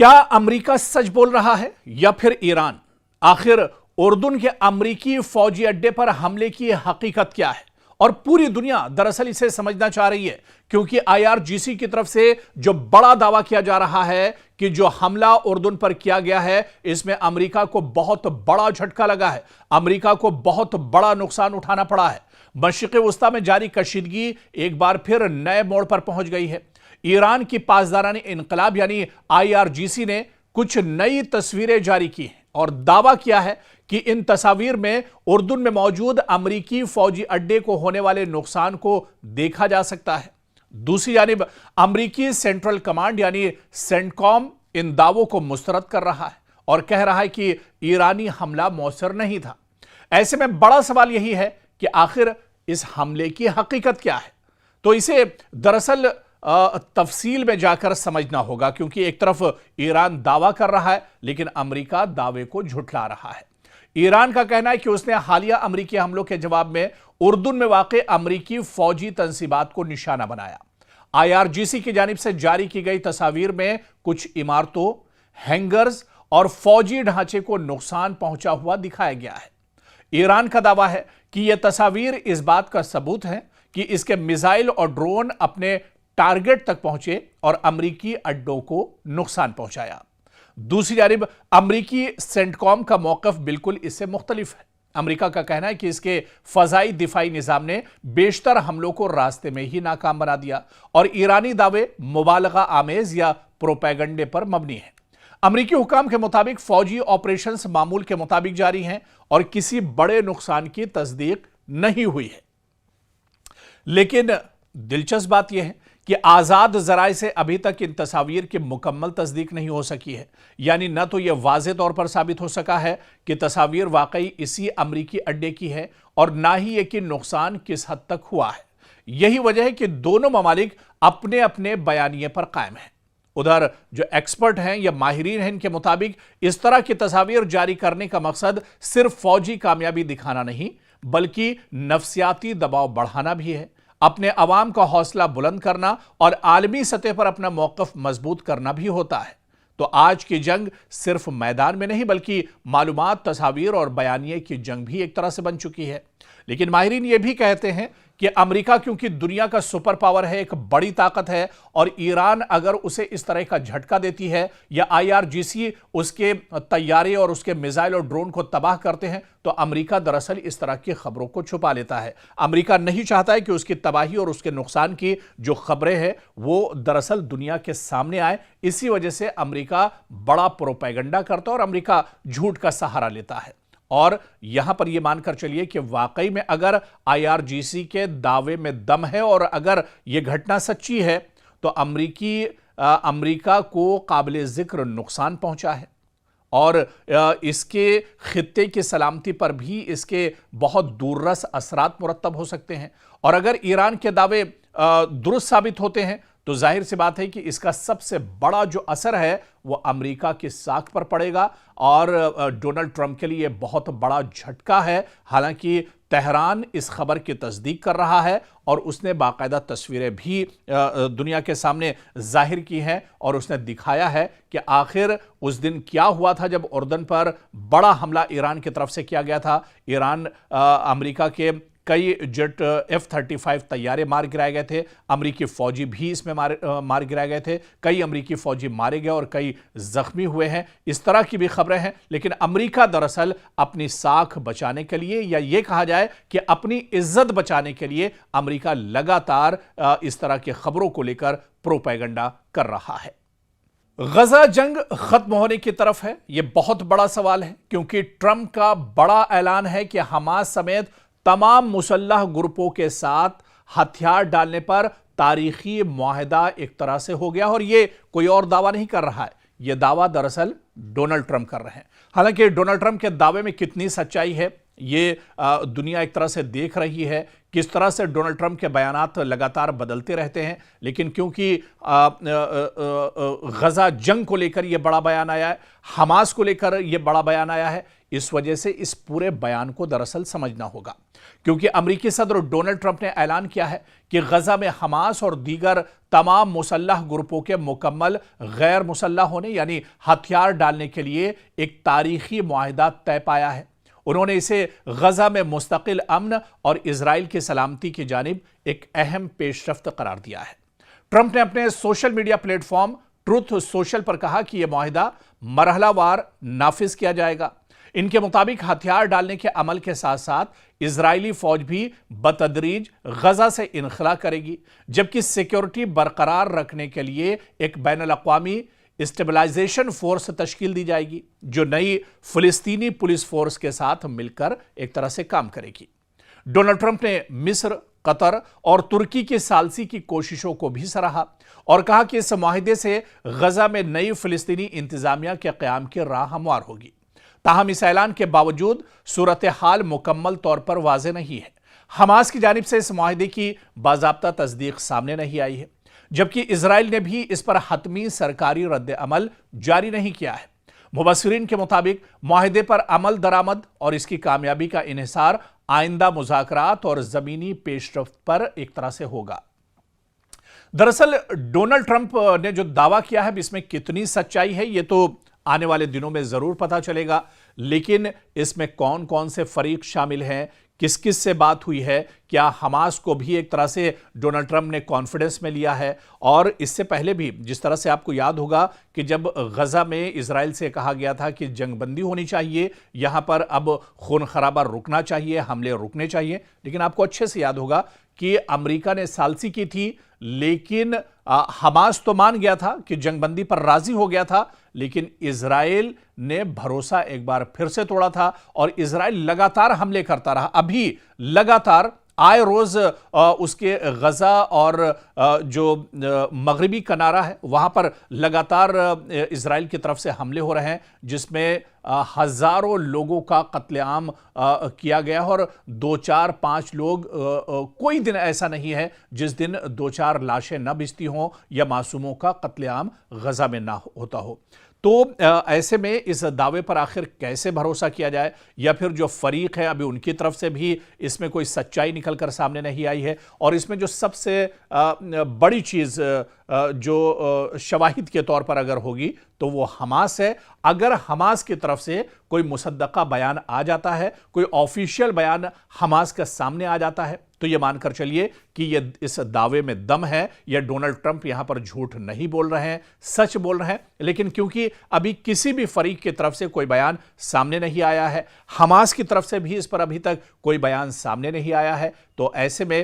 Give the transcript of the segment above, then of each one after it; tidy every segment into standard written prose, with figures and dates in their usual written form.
क्या अमेरिका सच बोल रहा है या फिर ईरान? आखिर उर्दून के अमेरिकी फौजी अड्डे पर हमले की हकीकत क्या है? और पूरी दुनिया दरअसल इसे समझना चाह रही है, क्योंकि आईआरजीसी की तरफ से जो बड़ा दावा किया जा रहा है कि जो हमला उर्दून पर किया गया है, इसमें अमेरिका को बहुत बड़ा झटका लगा है, अमेरिका को बहुत बड़ा नुकसान उठाना पड़ा है। मशरिक़ वस्ता में जारी कशीदगी एक बार फिर नए मोड़ पर पहुंच गई है। ईरान की पासदारानी इनकलाब यानी आईआरजीसी ने कुछ नई तस्वीरें जारी की हैं और दावा किया है कि इन तस्वीर में उर्दून में मौजूद अमेरिकी फौजी अड्डे को होने वाले नुकसान को देखा जा सकता है। दूसरी जानिब अमेरिकी सेंट्रल कमांड यानी सेंटकॉम इन दावों को मुस्तरद कर रहा है और कह रहा है कि ईरानी हमला मौसर नहीं था। ऐसे में बड़ा सवाल यही है कि आखिर इस हमले की हकीकत क्या है। तो इसे दरअसल तफसील में जाकर समझना होगा, क्योंकि एक तरफ ईरान दावा कर रहा है लेकिन अमेरिका दावे को झुठला रहा है। ईरान का कहना है कि उसने हालिया अमेरिकी हमलों के जवाब में उर्दून में वाक़े अमेरिकी फौजी तंसीबात को निशाना बनाया। आईआरजीसी की जानिब से जारी की गई तस्वीर में कुछ इमारतों, हैंगर्स और फौजी ढांचे को नुकसान पहुंचा हुआ दिखाया गया है। ईरान का दावा है कि यह तस्वीर इस बात का सबूत है कि इसके मिसाइल और ड्रोन अपने टारगेट तक पहुंचे और अमेरिकी अड्डों को नुकसान पहुंचाया। दूसरी जानिब अमेरिकी सेंटकॉम का मौकफ बिल्कुल इससे मुख्तलिफ है। अमेरिका का कहना है कि इसके फजाई दिफाई निजाम ने बेशतर हमलों को रास्ते में ही नाकाम बना दिया और ईरानी दावे मुबालगा आमेज या प्रोपेगंडे पर मबनी है। अमेरिकी हुकाम के मुताबिक फौजी ऑपरेशंस मामूल के मुताबिक जारी हैं और किसी बड़े नुकसान की तस्दीक नहीं हुई है। लेकिन दिलचस्प बात यह है कि आज़ाद ज़राए से अभी तक इन तस्वीर की मुकम्मल तस्दीक नहीं हो सकी है। यानी न तो यह वाज़े तौर पर साबित हो सका है कि तस्वीर वाकई इसी अमरीकी अड्डे की है और ना ही यह कि नुकसान किस हद तक हुआ है। यही वजह है कि दोनों ममालिक अपने अपने बयानिए पर कायम हैं। उधर जो एक्सपर्ट हैं या माहिरीन हैं, इनके मुताबिक इस तरह की तस्वीर जारी करने का मकसद सिर्फ फौजी कामयाबी दिखाना नहीं बल्कि नफ्सियाती दबाव बढ़ाना भी है, अपने अवाम का हौसला बुलंद करना और आलमी सतह पर अपना मौकफ मजबूत करना भी होता है। तो आज की जंग सिर्फ मैदान में नहीं बल्कि मालूमात, तस्वीर और बयानिए की जंग भी एक तरह से बन चुकी है। लेकिन माहिरीन ये भी कहते हैं कि अमेरिका क्योंकि दुनिया का सुपर पावर है, एक बड़ी ताकत है, और ईरान अगर उसे इस तरह का झटका देती है या आईआरजीसी उसके तैयारे और उसके मिसाइल और ड्रोन को तबाह करते हैं तो अमेरिका दरअसल इस तरह की खबरों को छुपा लेता है। अमेरिका नहीं चाहता है कि उसकी तबाही और उसके नुकसान की जो खबरें हैं वो दरअसल दुनिया के सामने आए। इसी वजह से अमेरिका बड़ा प्रोपेगेंडा करता है और अमेरिका झूठ का सहारा लेता है। और यहां पर यह मानकर चलिए कि वाकई में अगर आईआरजीसी के दावे में दम है और अगर यह घटना सच्ची है तो अमेरिका को काबिल जिक्र नुकसान पहुंचा है और इसके खित्ते की सलामती पर भी इसके बहुत दूररस असरात मुरत्तब हो सकते हैं। और अगर ईरान के दावे दुरुस्त साबित होते हैं तो जाहिर सी बात है कि इसका सबसे बड़ा जो असर है वो अमेरिका की साख पर पड़ेगा और डोनाल्ड ट्रंप के लिए बहुत बड़ा झटका है। हालांकि तेहरान इस खबर की तस्दीक कर रहा है और उसने बाकायदा तस्वीरें भी दुनिया के सामने जाहिर की हैं और उसने दिखाया है कि आखिर उस दिन क्या हुआ था जब उर्दून पर बड़ा हमला ईरान की तरफ से किया गया था। ईरान अमेरिका के कई जेट F-35 तैयारे मार गिराए गए थे, अमेरिकी फौजी भी इसमें मार गिराए गए थे, कई अमेरिकी फौजी मारे गए और कई जख्मी हुए हैं। इस तरह की भी खबरें हैं। लेकिन अमेरिका दरअसल अपनी साख बचाने के लिए या ये कहा जाए कि अपनी इज्जत बचाने के लिए अमेरिका लगातार इस तरह की खबरों को लेकर प्रोपेगेंडा कर रहा है। गजा जंग खत्म होने की तरफ है, यह बहुत बड़ा सवाल है, क्योंकि ट्रंप का बड़ा ऐलान है कि हमास समेत तमाम मुसल्लह ग्रुपों के साथ हथियार डालने पर तारीखी मुआहदा एक तरह से हो गया और यह कोई और दावा नहीं कर रहा है, यह दावा दरअसल डोनाल्ड ट्रंप कर रहे हैं। हालांकि डोनाल्ड ट्रंप के दावे में कितनी सच्चाई है ये दुनिया एक तरह से देख रही है किस तरह से डोनाल्ड ट्रंप के बयानात लगातार बदलते रहते हैं, लेकिन क्योंकि गजा जंग को लेकर यह बड़ा बयान आया है, हमास को लेकर यह बड़ा बयान आया है, इस वजह से इस पूरे बयान को दरअसल समझना होगा। क्योंकि अमेरिकी सदर डोनाल्ड ट्रंप ने ऐलान किया है कि गजा में हमास और दीगर तमाम मुसल्लह ग्रुपों के मुकम्मल गैर मुसल्लह होने यानी हथियार डालने के लिए एक तारीखी मुआहिदा तय पाया है। उन्होंने इसे गजा में मुस्तकिल अमन और इजराइल की सलामती की जानिब एक अहम पेशरफ्त करार दिया है। ट्रंप ने अपने social media platform truth social पर कहा कि यह मुआहिदा मरहलावार नाफिज किया जाएगा। इनके मुताबिक हथियार डालने के अमल के साथ साथ इजरायली फौज भी बतदरीज गजा से इनखला करेगी, जबकि सिक्योरिटी बरकरार रखने के लिए एक बैनुल-अक़वामी स्टेबलाइजेशन फोर्स तश्कील दी जाएगी, जो नई फिलिस्तीनी पुलिस फोर्स के साथ मिलकर एक तरह से काम करेगी। डोनाल्ड ट्रंप ने मिस्र, कतर और तुर्की की सालसी की कोशिशों को भी सराहा और कहा कि इस मुआहिदे से गजा में नई फिलिस्तीनी इंतजामिया के क़याम की राह हमवार होगी। ताहम इस ऐलान के बावजूद सूरत हाल मुकम्मल तौर पर वाज़ेह नहीं है। हमास की जानिब से इस मुआहिदे की बाज़ाब्ता तस्दीक सामने नहीं आई है, जबकि इजराइल ने भी इस पर हतमी सरकारी रद्द अमल जारी नहीं किया है। मुबस्सिरीन के मुताबिक मुआहिदे पर अमल दरामद और इसकी कामयाबी का इन्हिसार आइंदा मुज़ाकरात और ज़मीनी पेशरफ्त पर एक तरह से होगा। दरअसल डोनाल्ड ट्रंप ने जो दावा किया है इसमें कितनी सच्चाई है ये तो आने वाले दिनों में जरूर पता चलेगा, लेकिन इसमें कौन कौन से फरीक शामिल हैं, किस किस से बात हुई है, क्या हमास को भी एक तरह से डोनाल्ड ट्रंप ने कॉन्फिडेंस में लिया है। और इससे पहले भी जिस तरह से आपको याद होगा कि जब गजा में इजराइल से कहा गया था कि जंगबंदी होनी चाहिए, यहां पर अब खून खराबा रुकना चाहिए, हमले रुकने चाहिए, लेकिन आपको अच्छे से याद होगा कि अमेरिका ने सालसी की थी, लेकिन हमास तो मान गया था कि जंगबंदी पर राजी हो गया था, लेकिन इजराइल ने भरोसा एक बार फिर से तोड़ा था और इजराइल लगातार हमले करता रहा। अभी लगातार आए रोज उसके गजा और जो मगरिबी किनारा है वहां पर लगातार इजराइल की तरफ से हमले हो रहे हैं, जिसमें हजारों लोगों का कत्लेआम किया गया और 2-4-5 लोग, कोई दिन ऐसा नहीं है जिस दिन 2-4 लाशें न बिछती हों या मासूमों का कत्लेआम गजा में ना होता हो। तो ऐसे में इस दावे पर आखिर कैसे भरोसा किया जाए, या फिर जो फरीक है अभी उनकी तरफ से भी इसमें कोई सच्चाई निकलकर सामने नहीं आई है। और इसमें जो सबसे बड़ी चीज़ जो शवाहिद के तौर पर अगर होगी तो वो हमास है। अगर हमास की तरफ से कोई मुसद्दका बयान आ जाता है, कोई ऑफिशियल बयान हमास के सामने आ जाता है, तो ये मानकर चलिए कि ये इस दावे में दम है, या डोनाल्ड ट्रंप यहां पर झूठ नहीं बोल रहे हैं, सच बोल रहे हैं। लेकिन क्योंकि अभी किसी भी फरीक की तरफ से कोई बयान सामने नहीं आया है, हमास की तरफ से भी इस पर अभी तक कोई बयान सामने नहीं आया है, तो ऐसे में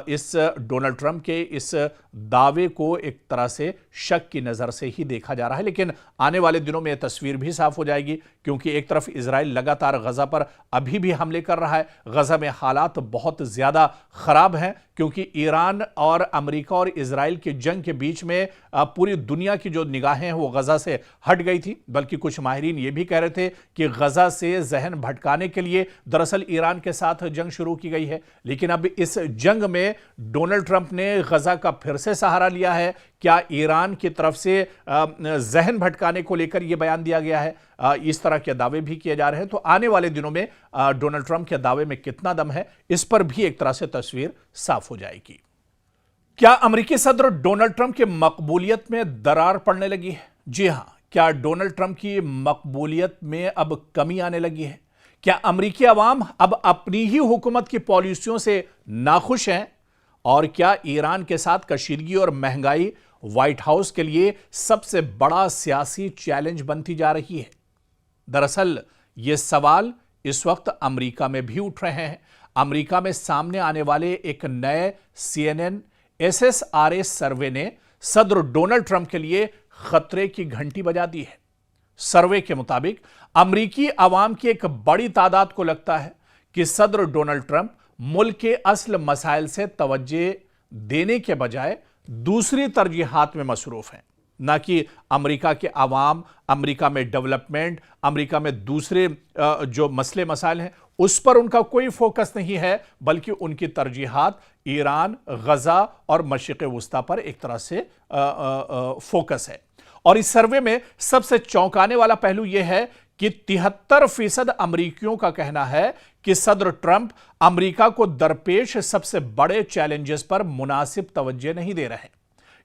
इस डोनाल्ड ट्रंप के इस दावे को एक तरह से शक की नजर से ही देखा जा रहा है। लेकिन आने वाले दिनों में यह तस्वीर भी साफ हो जाएगी, क्योंकि एक तरफ इजराइल लगातार गजा पर अभी भी हमले कर रहा है। गजा में हालात बहुत ज्यादा खराब हैं, क्योंकि ईरान और अमेरिका और इजराइल की जंग के बीच में पूरी दुनिया की जो निगाहें हैं वो गजा से हट गई थी। बल्कि कुछ माहिरीन ये भी कह रहे थे कि गजा से जहन भटकाने के लिए दरअसल ईरान के साथ जंग शुरू की गई है। लेकिन अब इस जंग में डोनाल्ड ट्रंप ने गजा का फिर से सहारा लिया है। क्या ईरान की तरफ से जहन भटकाने को लेकर यह बयान दिया गया है? इस तरह के दावे भी किए जा रहे हैं। तो आने वाले दिनों में डोनाल्ड ट्रंप के दावे में कितना दम है, इस पर भी एक तरह से तस्वीर साफ हो जाएगी। क्या अमेरिकी सदर डोनाल्ड ट्रंप की मकबूलियत में दरार पड़ने लगी है? जी हां, क्या डोनाल्ड ट्रंप की मकबूलियत में अब कमी आने लगी है? क्या अमेरिकी अवाम अब अपनी ही हुकूमत की पॉलिसियों से नाखुश हैं? और क्या ईरान के साथ कशीदगी और महंगाई व्हाइट हाउस के लिए सबसे बड़ा सियासी चैलेंज बनती जा रही है? दरअसल ये सवाल इस वक्त अमेरिका में भी उठ रहे हैं। अमेरिका में सामने आने वाले एक नए CNN SSRA सर्वे ने सदर डोनाल्ड ट्रंप के लिए खतरे की घंटी बजा दी है। सर्वे के मुताबिक अमेरिकी अवाम की एक बड़ी तादाद को लगता है कि सदर डोनाल्ड ट्रंप मुल्क के असल मसाइल से तवज्जो देने के बजाय दूसरी तरजीहात में मसरूफ हैं। ना कि अमेरिका के अवाम, अमेरिका में डेवलपमेंट, अमेरिका में दूसरे जो मसले मसाइल हैं उस पर उनका कोई फोकस नहीं है, बल्कि उनकी तरजीहात ईरान, गजा और मशरिक़ वुस्ता पर एक तरह से फोकस है। और इस सर्वे में सबसे चौंकाने वाला पहलू यह है कि 73% अमरीकियों का कहना है कि सदर ट्रंप अमरीका को दरपेश सबसे बड़े चैलेंजेस पर मुनासिब तवज्जो नहीं दे रहे।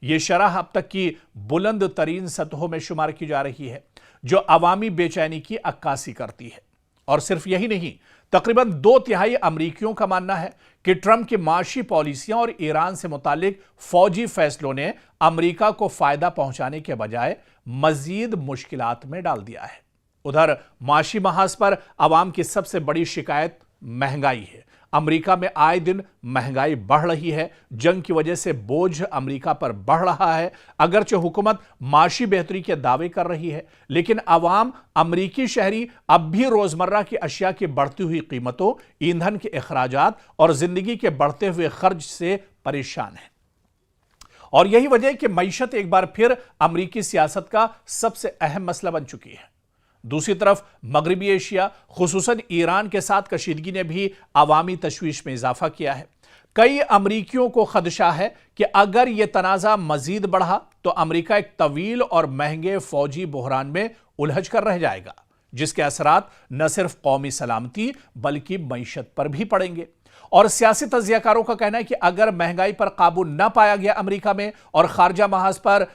यह शरह अब तक की बुलंद तरीन सतहों में शुमार की जा रही है, जो अवामी बेचैनी की अक्कासी करती है। और सिर्फ यही नहीं, तकरीबन 2/3 अमरीकियों का मानना है कि ट्रंप की माशी पॉलिसियां और ईरान से मुतालिक फौजी फैसलों ने अमरीका को फायदा पहुंचाने के बजाय मजीद मुश्किलात में डाल दिया है। उधर माशी महाज पर अवाम की सबसे बड़ी शिकायत महंगाई है। अमरीका में आए दिन महंगाई बढ़ रही है। जंग की वजह से बोझ अमरीका पर बढ़ रहा है। अगरचे हुकूमत माशी बेहतरी के दावे कर रही है, लेकिन अवाम, अमरीकी शहरी अब भी रोजमर्रा की अशिया की बढ़ती हुई कीमतों, ईंधन के अखराजात और जिंदगी के बढ़ते हुए खर्च से परेशान है। और यही वजह है कि मईशत एक बार फिर अमरीकी सियासत का सबसे अहम मसला बन चुकी है। दूसरी तरफ मगरबी एशिया, खुसूसन ईरान के साथ कशीदगी ने भी अवामी तशवीश में इजाफा किया है। कई अमरीकियों को खदशा है कि अगर यह तनाज़ा मजीद बढ़ा तो अमरीका एक तवील और महंगे फौजी बहरान में उलझ कर रह जाएगा, जिसके असरात न सिर्फ कौमी सलामती बल्कि मईशत पर भी पड़ेंगे। और सियासी तज्जियाकारों का कहना है कि अगर महंगाई पर काबू न पाया गया अमरीका में और खारजा महाज पर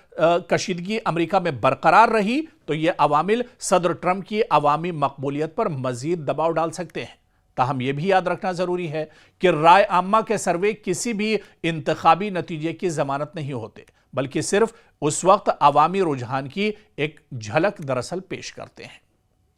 कशीदगी अमरीका में बरकरार रही, तो यह अवामिल सदर ट्रंप की अवामी मकबूलियत पर मजीद दबाव डाल सकते हैं। ताहम यह भी याद रखना जरूरी है कि राय आम्मा के सर्वे किसी भी इंतखाबी नतीजे की जमानत नहीं होते, बल्कि सिर्फ उस वक्त अवामी रुझान की एक झलक दरअसल पेश करते हैं।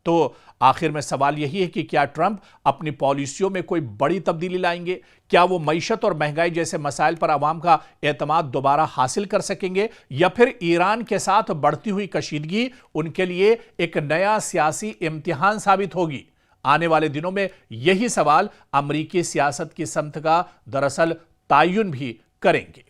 तो आखिर में सवाल यही है कि क्या ट्रंप अपनी पॉलिसियों में कोई बड़ी तब्दीली लाएंगे? क्या वो मईशत और महंगाई जैसे मसाइल पर आवाम का एतमाद दोबारा हासिल कर सकेंगे, या फिर ईरान के साथ बढ़ती हुई कशीदगी उनके लिए एक नया सियासी इम्तिहान साबित होगी? आने वाले दिनों में यही सवाल अमरीकी सियासत की समत का दरअसल तायुन भी करेंगे।